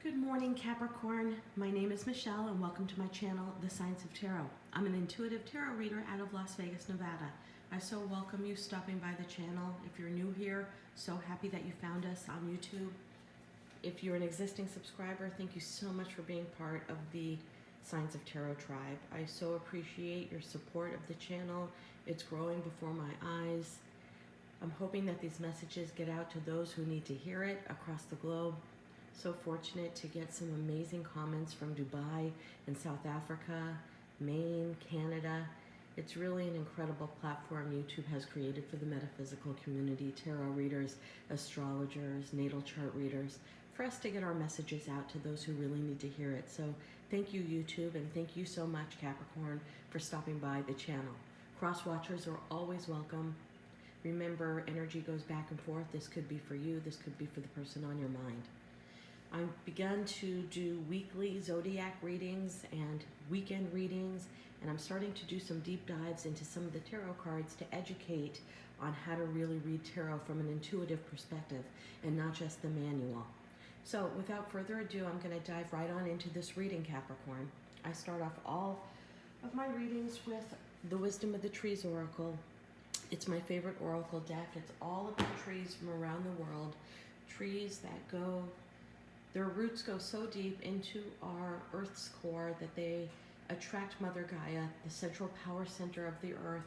Good morning, Capricorn. My name is Michelle and welcome to my channel, The Science of Tarot. I'm an intuitive tarot reader out of Las Vegas, Nevada. I so welcome you stopping by the channel. If you're new here, so happy that you found us on YouTube. If you're an existing subscriber, thank you so much for being part of the Science of Tarot tribe. I so appreciate your support of the channel. It's growing before my eyes. I'm hoping that these messages get out to those who need to hear it across the globe. So fortunate to get some amazing comments from Dubai and South Africa, Maine, Canada. It's really an incredible platform YouTube has created for the metaphysical community, tarot readers, astrologers, natal chart readers, for us to get our messages out to those who really need to hear it. So thank you, YouTube, and thank you so much, Capricorn, for stopping by the channel. Cross-watchers are always welcome. Remember, energy goes back and forth. This could be for you. This could be for the person on your mind. I've begun to do weekly zodiac readings and weekend readings, and I'm starting to do some deep dives into some of the tarot cards to educate on how to really read tarot from an intuitive perspective and not just the manual. So without further ado, I'm going to dive right on into this reading, Capricorn. I start off all of my readings with the Wisdom of the Trees Oracle. It's my favorite oracle deck. It's all of the trees from around the world, trees that go... Their roots go so deep into our Earth's core that they attract Mother Gaia, the central power center of the Earth.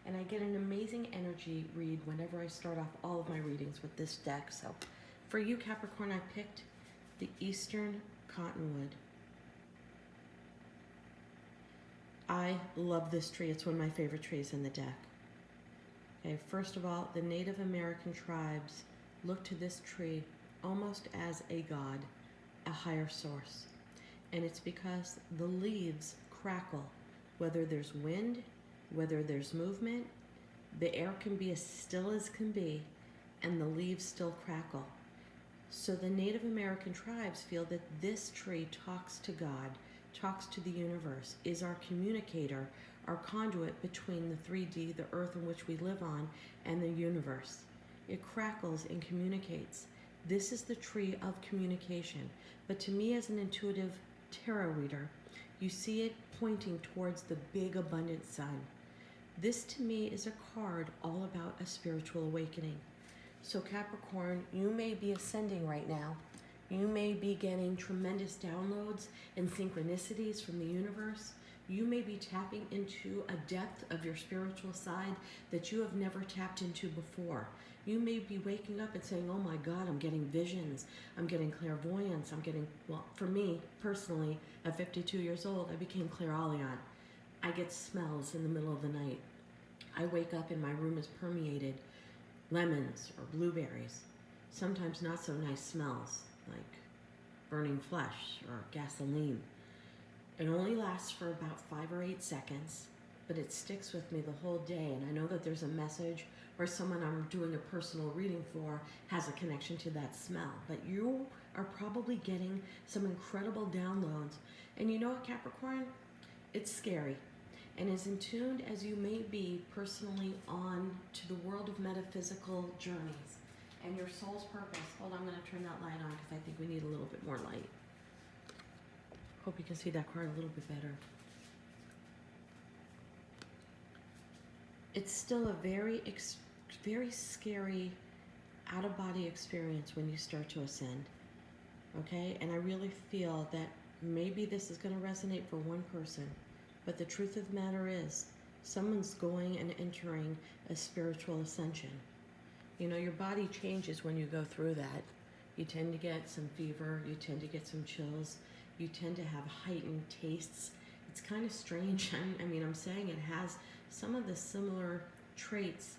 And I get an amazing energy read whenever I start off all of my readings with this deck. So for you, Capricorn, I picked the Eastern Cottonwood. I love this tree. It's one of my favorite trees in the deck. Okay, first of all, the Native American tribes look to this tree almost as a god, a higher source. And it's because the leaves crackle. Whether there's wind, whether there's movement, the air can be as still as can be, and the leaves still crackle. So the Native American tribes feel that this tree talks to God, talks to the universe, is our communicator, our conduit between the 3D, the earth in which we live on, and the universe. It crackles and communicates. This is the tree of communication. But to me, as an intuitive tarot reader, you see it pointing towards the big abundant sun. This to me is a card all about a spiritual awakening. So Capricorn, you may be ascending right now. You may be getting tremendous downloads and synchronicities from the universe. You may be tapping into a depth of your spiritual side that you have never tapped into before. You may be waking up and saying, oh my God, I'm getting visions. I'm getting clairvoyance. I'm getting, well, for me personally, at 52 years old, I became clairaudient. I get smells in the middle of the night. I wake up and my room is permeated lemons or blueberries. Sometimes not so nice smells like burning flesh or gasoline. It only lasts for about 5 or 8 seconds, but it sticks with me the whole day. And I know that there's a message or someone I'm doing a personal reading for has a connection to that smell. But you are probably getting some incredible downloads. And you know what, Capricorn? It's scary. And as in tuned as you may be personally on to the world of metaphysical journeys and your soul's purpose. Hold on, I'm going to turn that light on because I think we need a little bit more light. Hope you can see that card a little bit better. It's still a very scary out-of-body experience when you start to ascend, okay? And I really feel that maybe this is going to resonate for one person, but the truth of the matter is someone's going and entering a spiritual ascension. You know, your body changes when you go through that. You tend to get some fever, you tend to get some chills, you tend to have heightened tastes. It's kind of strange. I mean, I'm saying it has some of the similar traits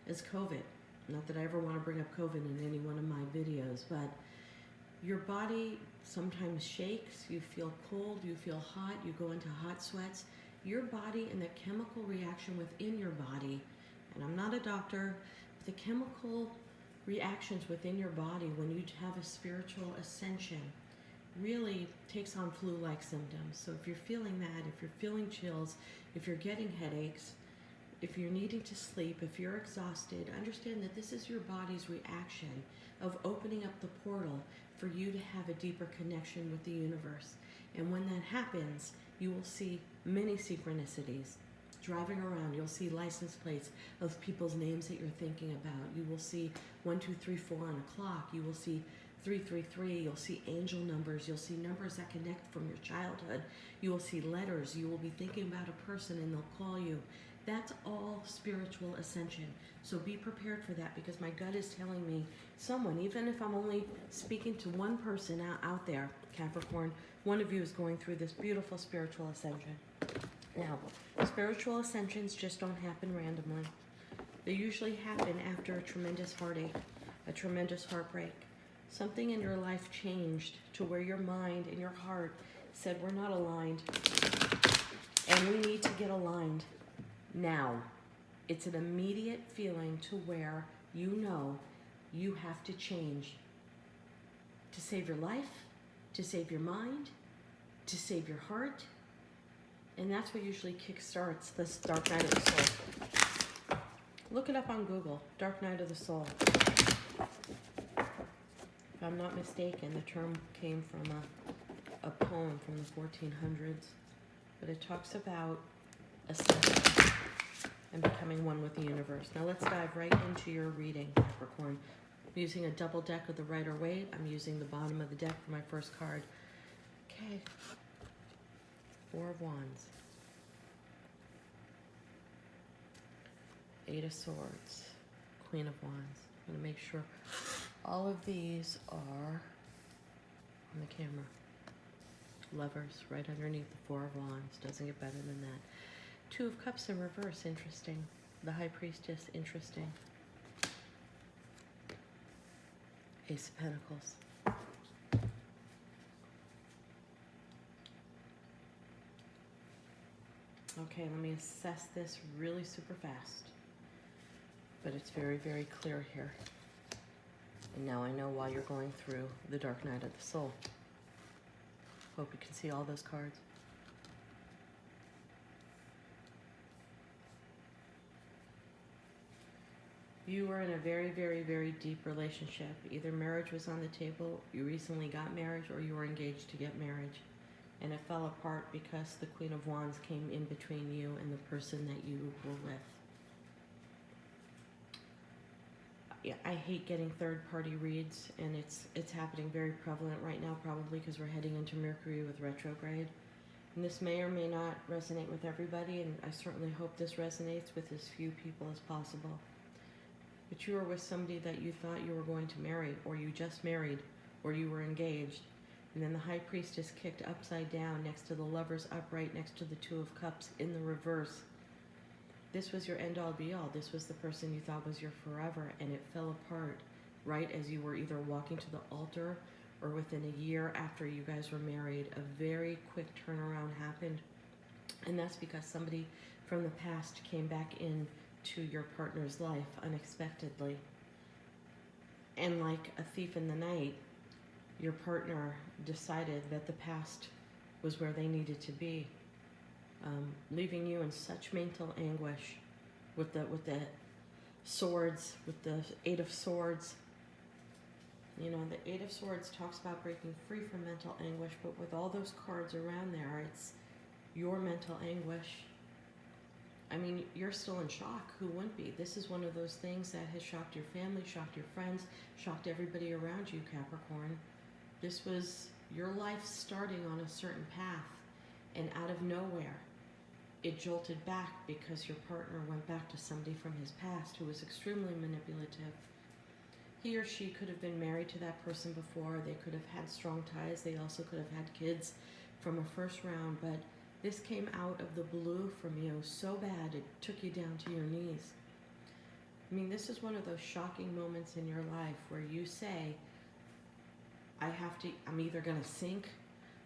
as COVID. Not that I ever want to bring up COVID in any one of my videos, but your body sometimes shakes, you feel cold, you feel hot, you go into hot sweats. Your body and the chemical reaction within your body, and I'm not a doctor, but the chemical reactions within your body when you have a spiritual ascension really takes on flu-like symptoms. So if you're feeling that, if you're feeling chills, if you're getting headaches, if you're needing to sleep, if you're exhausted, understand that this is your body's reaction of opening up the portal for you to have a deeper connection with the universe. And when that happens, you will see many synchronicities. Driving around, you'll see license plates of people's names that you're thinking about. You will see 1, 2, 3, 4 on a clock. You will see 333. You'll see angel numbers. You'll see numbers that connect from your childhood. You will see letters. You will be thinking about a person and they'll call you. That's all spiritual ascension. So be prepared for that, because my gut is telling me someone, even if I'm only speaking to one person out there, Capricorn, one of you is going through this beautiful spiritual ascension. Now, spiritual ascensions just don't happen randomly. They usually happen after a tremendous heartache, a tremendous heartbreak. Something in your life changed to where your mind and your heart said, we're not aligned, and we need to get aligned now. It's an immediate feeling to where you know you have to change to save your life, to save your mind, to save your heart. And that's what usually kickstarts this dark night of the soul. Look it up on Google, Dark Night of the Soul. If I'm not mistaken, the term came from a poem from the 1400s, but it talks about ascension and becoming one with the universe. Now let's dive right into your reading, Capricorn. I'm using a double deck of the Rider-Waite. I'm using the bottom of the deck for my first card. Okay. 4 of Wands. 8 of Swords. Queen of Wands. I'm going to make sure all of these are on the camera. Lovers right underneath the 4 of Wands. Doesn't get better than that. 2 of Cups in reverse. Interesting. The High Priestess. Interesting. Ace of Pentacles. Okay, let me assess this really super fast. But it's very, very clear here. And now I know why you're going through the dark night of the soul. Hope you can see all those cards. You were in a very, very, very deep relationship. Either marriage was on the table, you recently got married, or you were engaged to get marriage. And it fell apart because the Queen of Wands came in between you and the person that you were with. Yeah, I hate getting third-party reads, and it's happening very prevalent right now, probably because we're heading into Mercury with retrograde. And this may or may not resonate with everybody, and I certainly hope this resonates with as few people as possible. But you were with somebody that you thought you were going to marry, or you just married, or you were engaged. And then the High Priestess kicked upside down next to the Lovers upright, next to the 2 of Cups in the reverse. This was your end-all be-all. This was the person you thought was your forever, and it fell apart right as you were either walking to the altar or within a year after you guys were married. A very quick turnaround happened, and that's because somebody from the past came back into your partner's life unexpectedly. And like a thief in the night, your partner decided that the past was where they needed to be, leaving you in such mental anguish with the swords, with the 8 of Swords. You know, the 8 of Swords talks about breaking free from mental anguish, but with all those cards around there, it's your mental anguish. I mean, you're still in shock. Who wouldn't be? This is one of those things that has shocked your family, shocked your friends, shocked everybody around you, Capricorn. This was your life starting on a certain path, and out of nowhere, it jolted back because your partner went back to somebody from his past who was extremely manipulative. He or she could have been married to that person before. They could have had strong ties. They also could have had kids from a first round, but this came out of the blue from you so bad it took you down to your knees. I mean, this is one of those shocking moments in your life where you say, I'm either gonna sink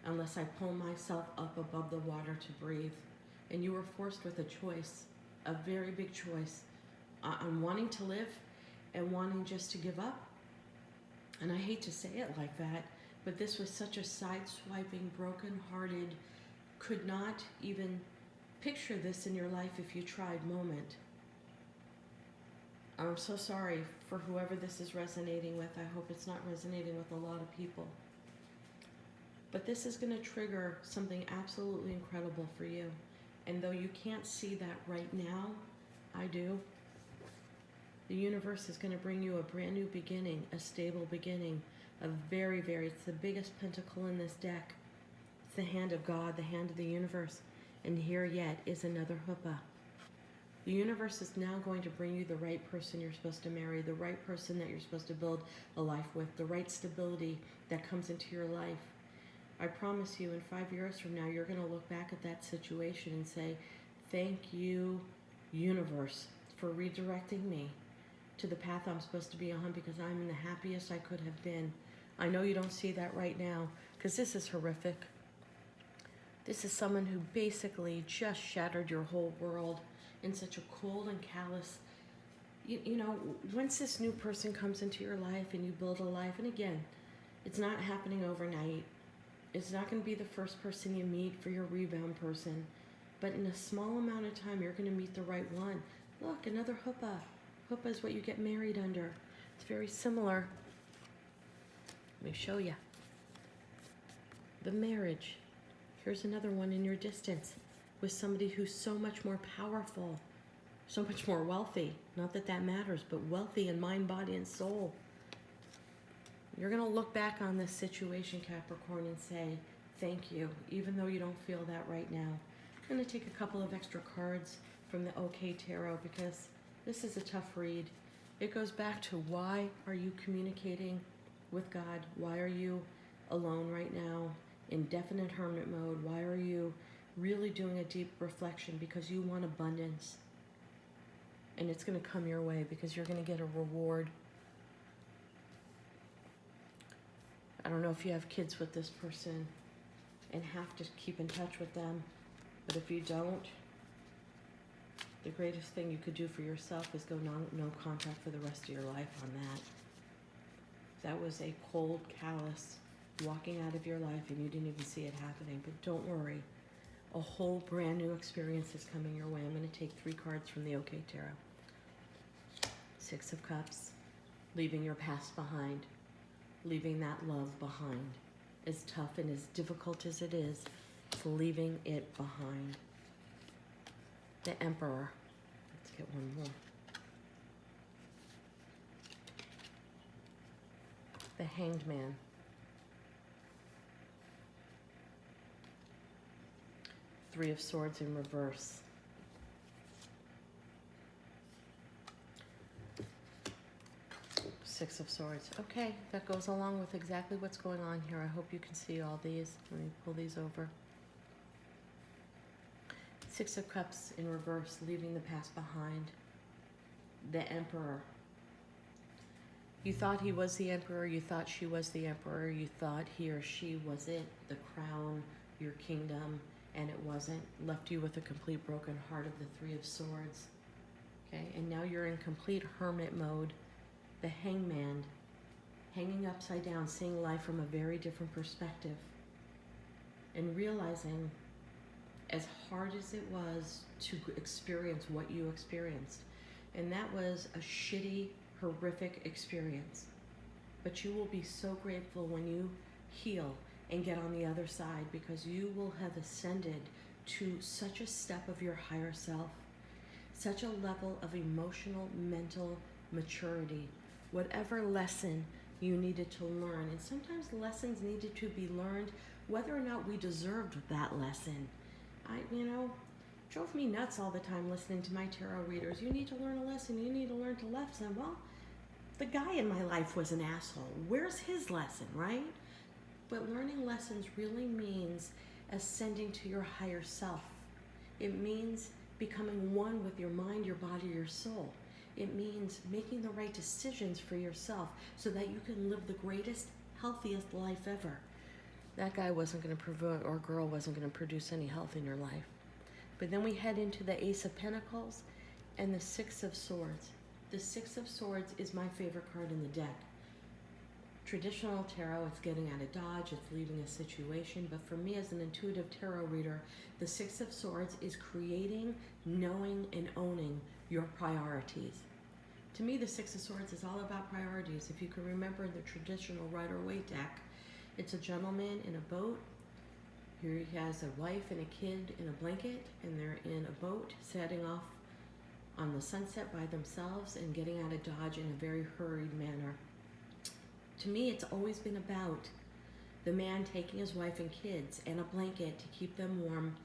unless I pull myself up above the water to breathe. And you were forced with a choice, a very big choice, on wanting to live and wanting just to give up. And I hate to say it like that, but this was such a side-swiping, broken-hearted, could not even picture this in your life if you tried moment. I'm so sorry for whoever this is resonating with. I hope it's not resonating with a lot of people. But this is going to trigger something absolutely incredible for you. And though you can't see that right now, I do. The universe is going to bring you a brand new beginning, a stable beginning, it's the biggest pentacle in this deck. It's the hand of God, the hand of the universe. And here yet is another huppah. The universe is now going to bring you the right person you're supposed to marry, the right person that you're supposed to build a life with, the right stability that comes into your life. I promise you, in 5 years from now, you're going to look back at that situation and say, thank you, universe, for redirecting me to the path I'm supposed to be on, because I'm the happiest I could have been. I know you don't see that right now, because this is horrific. This is someone who basically just shattered your whole world in such a cold and callous, you know, once this new person comes into your life and you build a life, and again, it's not happening overnight. It's not going to be the first person you meet for your rebound person, but in a small amount of time, you're going to meet the right one. Look, another huppah. Huppah is what you get married under. It's very similar. Let me show you. The marriage. Here's another one in your distance with somebody who's so much more powerful, so much more wealthy. Not that that matters, but wealthy in mind, body, and soul. You're going to look back on this situation, Capricorn, and say, thank you, even though you don't feel that right now. I'm going to take a couple of extra cards from the OK Tarot, because this is a tough read. It goes back to, why are you communicating with God? Why are you alone right now in definite hermit mode? Why are you really doing a deep reflection? Because you want abundance. And it's going to come your way, because you're going to get a reward. I don't know if you have kids with this person and have to keep in touch with them, but if you don't, the greatest thing you could do for yourself is go no contact for the rest of your life on that. That was a cold, callous walking out of your life, and you didn't even see it happening. But don't worry, a whole brand new experience is coming your way. I'm going to take 3 cards from the OK Tarot. 6 of Cups, leaving your past behind. Leaving that love behind. As tough and as difficult as it is, it's leaving it behind. The Emperor. Let's get one more. The Hanged Man. Three of Swords in reverse. Six of Swords. Okay, that goes along with exactly what's going on here. I hope you can see all these. Let me pull these over. 6 of Cups in reverse, leaving the past behind. The Emperor. You thought he was the Emperor, you thought she was the Emperor, you thought he or she was it, the crown, your kingdom, and it wasn't. Left you with a complete broken heart of the 3 of Swords. Okay, and now you're in complete hermit mode. The Hangman, hanging upside down, seeing life from a very different perspective, and realizing, as hard as it was to experience what you experienced, and that was a shitty, horrific experience, but you will be so grateful when you heal and get on the other side, because you will have ascended to such a step of your higher self, such a level of emotional, mental maturity. Whatever lesson you needed to learn, and sometimes lessons needed to be learned whether or not we deserved that lesson. Drove me nuts all the time listening to my tarot readers. You need to learn a lesson. You need to learn to lesson. Well, the guy in my life was an asshole. Where's his lesson, right? But learning lessons really means ascending to your higher self. It means becoming one with your mind, your body, your soul. It means making the right decisions for yourself so that you can live the greatest, healthiest life ever. That guy wasn't going to provoke, or girl wasn't going to produce any health in your life. But then we head into the Ace of Pentacles and the 6 of Swords. The 6 of Swords is my favorite card in the deck. Traditional tarot, it's getting out of dodge, it's leaving a situation. But for me as an intuitive tarot reader, the 6 of Swords is creating, knowing, and owning your priorities. To me, the Six of Swords is all about priorities. If you can remember the traditional Rider-Waite deck, it's a gentleman in a boat. Here he has a wife and a kid in a blanket, and they're in a boat setting off on the sunset by themselves and getting out of Dodge in a very hurried manner. To me, it's always been about the man taking his wife and kids and a blanket to keep them warm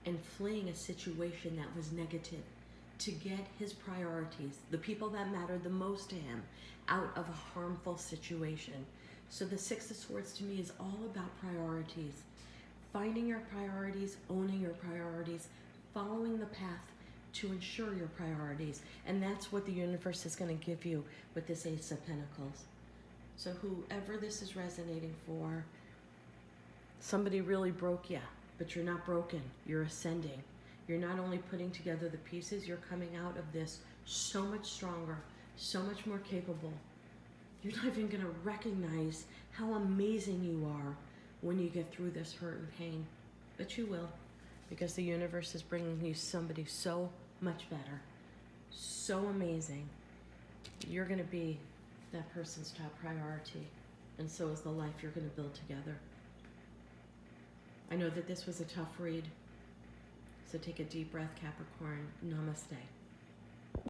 and fleeing a situation that was negative to get his priorities, the people that mattered the most to him, out of a harmful situation. So the Six of Swords to me is all about priorities. Finding your priorities, owning your priorities, following the path to ensure your priorities. And that's what the universe is going to give you with this Ace of Pentacles. So whoever this is resonating for, somebody really broke you, but you're not broken. You're ascending. You're not only putting together the pieces, you're coming out of this so much stronger, so much more capable. You're not even going to recognize how amazing you are when you get through this hurt and pain. But you will, because the universe is bringing you somebody so much better, so amazing. You're going to be that person's top priority, and so is the life you're going to build together. I know that this was a tough read, so take a deep breath, Capricorn. Namaste.